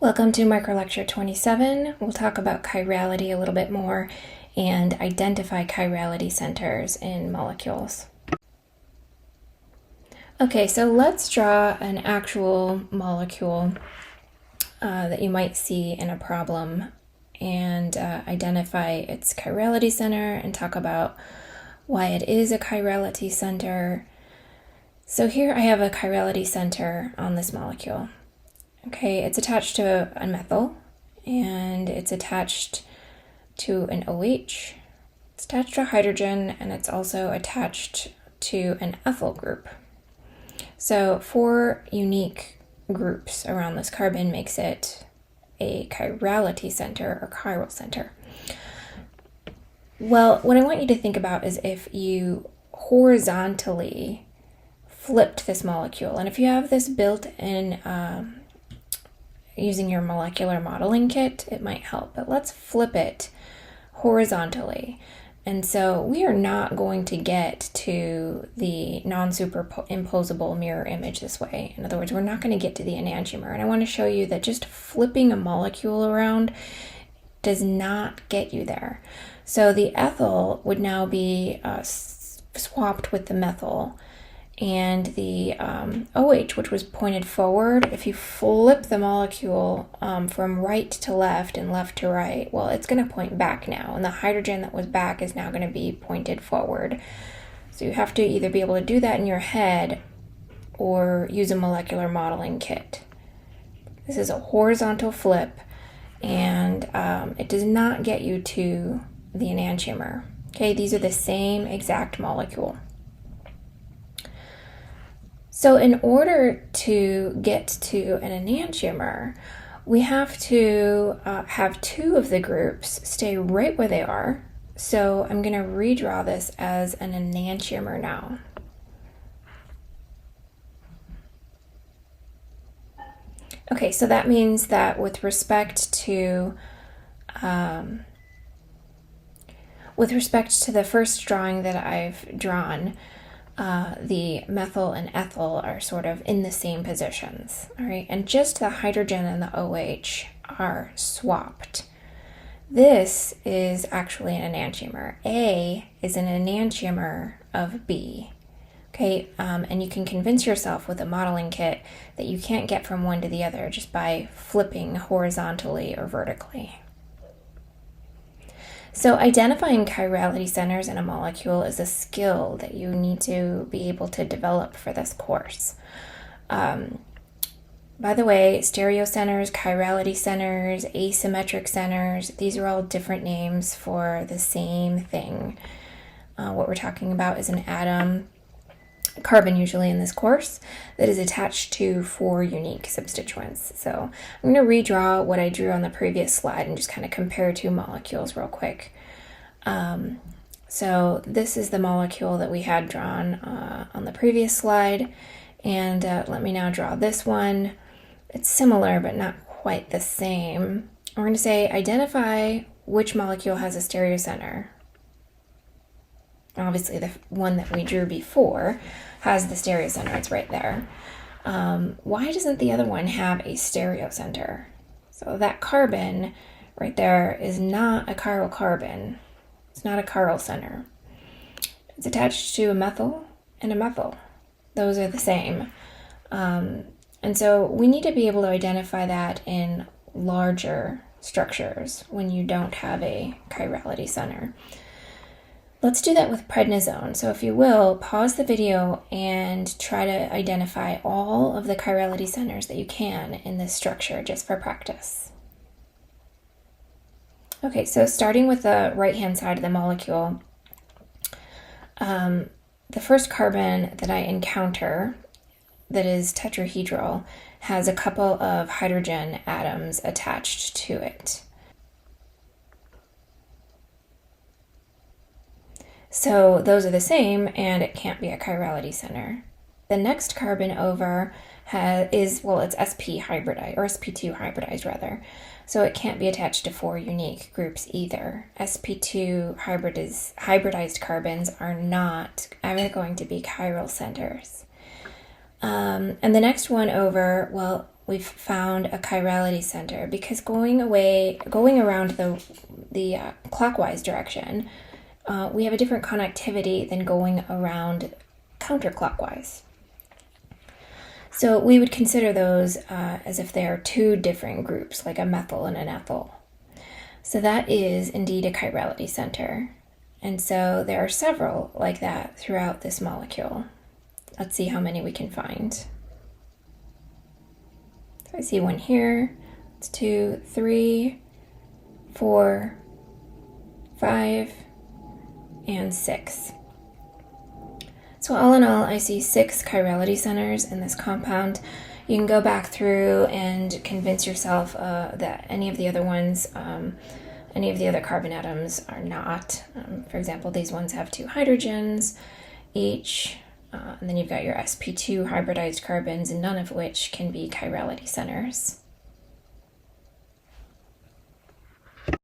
Welcome to Microlecture 27. We'll talk about chirality a little bit more and identify chirality centers in molecules. Okay, so let's draw an actual molecule that you might see in a problem and identify its chirality center and talk about why it is a chirality center. So here I have a chirality center on this molecule. Okay, it's attached to a methyl, and it's attached to an OH, it's attached to a hydrogen, and it's also attached to an ethyl group. So 4 unique groups around this carbon makes it a chirality center or chiral center. Well, what I want you to think about is if you horizontally flipped this molecule, and if you have this built in using your molecular modeling kit, it might help. But let's flip it horizontally. And so we are not going to get to the non-superimposable mirror image this way. In other words, we're not going to get to the enantiomer. And I want to show you that just flipping a molecule around does not get you there. So the ethyl would now be swapped with the methyl. And the OH, which was pointed forward, if you flip the molecule from right to left and left to right, well, it's going to point back now. And the hydrogen that was back is now going to be pointed forward. So you have to either be able to do that in your head or use a molecular modeling kit. This is a horizontal flip, and it does not get you to the enantiomer. Okay, these are the same exact molecule. So in order to get to an enantiomer, we have to have 2 of the groups stay right where they are. So I'm going to redraw this as an enantiomer now. Okay, so that means that with respect to the first drawing that I've drawn, the methyl and ethyl are sort of in the same positions, all right? And just the hydrogen and the OH are swapped. This is actually an enantiomer. A is an enantiomer of B, okay? And you can convince yourself with a modeling kit that you can't get from one to the other just by flipping horizontally or vertically. So identifying chirality centers in a molecule is a skill that you need to be able to develop for this course. By the way, stereocenters, chirality centers, asymmetric centers, these are all different names for the same thing. What we're talking about is an atom, carbon usually in this course, that is attached to 4 unique substituents. So I'm going to redraw what I drew on the previous slide and just kind of compare 2 molecules real quick. So this is the molecule that we had drawn on the previous slide, and let me now draw this one. It's similar but not quite the same. We're going to say identify which molecule has a stereocenter. Obviously, the one that we drew before has the stereocenter. It's right there. Why doesn't the other one have a stereocenter? So that carbon right there is not a chiral carbon. It's not a chiral center. It's attached to a methyl and a methyl. Those are the same. And so we need to be able to identify that in larger structures when you don't have a chirality center. Let's do that with prednisone. So if you will, pause the video and try to identify all of the chirality centers that you can in this structure just for practice. Okay, so starting with the right-hand side of the molecule, the first carbon that I encounter that is tetrahedral has a couple of hydrogen atoms attached to it. So those are the same, and it can't be a chirality center. The next carbon over it's sp hybridized, or sp2 hybridized rather. So it can't be attached to 4 unique groups either. sp2 hybridized carbons are not ever going to be chiral centers. And the next one over, well, we've found a chirality center because going around the clockwise direction, we have a different connectivity than going around counterclockwise. So we would consider those as if they are two different groups, like a methyl and an ethyl. So that is indeed a chirality center. And so there are several like that throughout this molecule. Let's see how many we can find. So I see one here. It's 2, 3, 4, 5, and 6. So all in all, I see 6 chirality centers in this compound. You can go back through and convince yourself that any of the other ones, any of the other carbon atoms are not. For example, these ones have 2 hydrogens each, and then you've got your sp2 hybridized carbons, none of which can be chirality centers.